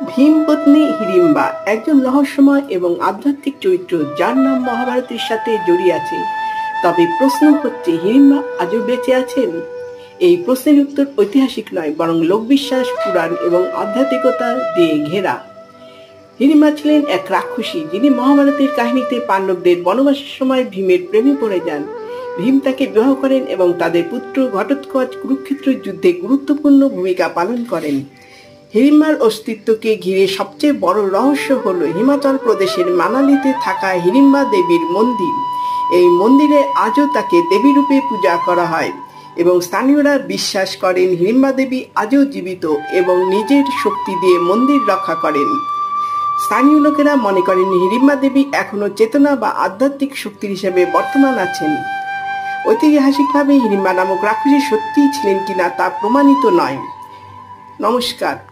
ভীমপত্নী হিড়িম্বা একজন রহস্যময় এবং আধ্যাত্মিক চরিত্র যার নাম মহাভারতের সাথে জড়িয়ে আছে। তবে প্রশ্ন হচ্ছে, হিড়িম্বা আজও বেঁচে আছেন? এই প্রশ্নের উত্তর ঐতিহাসিক নয়, বরং লোকবিশ্বাস, পুরাণ এবং আধ্যাত্মিকতা দিয়ে ঘেরা। হিড়িম্বা ছিলেন এক রাক্ষসী, যিনি মহাভারতের কাহিনীতে পাণ্ডবদের বনবাসের সময় ভীমের প্রেমে পড়ে যান। ভীম তাকে বিবাহ করেন এবং তাদের পুত্র ঘটোৎকচ কুরুক্ষেত্রের যুদ্ধে গুরুত্বপূর্ণ ভূমিকা পালন করেন। হিড়িম্বার অস্তিত্বকে ঘিরে সবচেয়ে বড় রহস্য হল হিমাচল প্রদেশের মানালিতে থাকা হিড়িম্বা দেবীর মন্দির। এই মন্দিরে আজও তাকে দেবী রূপে পূজা করা হয় এবং স্থানীয়রা বিশ্বাস করেন হিড়িম্বা দেবী আজও জীবিত এবং নিজের শক্তি দিয়ে মন্দির রক্ষা করেন। স্থানীয় লোকেরা মনে করেন হিড়িম্বা দেবী এখনো চেতনা বা আধ্যাত্মিক শক্তি হিসেবে বর্তমান আছেন। ঐতিহাসিকভাবে হিড়িম্বা নামক রাক্ষসী সত্যিই ছিলেন কিনা তা প্রমাণিত নয়। নমস্কার।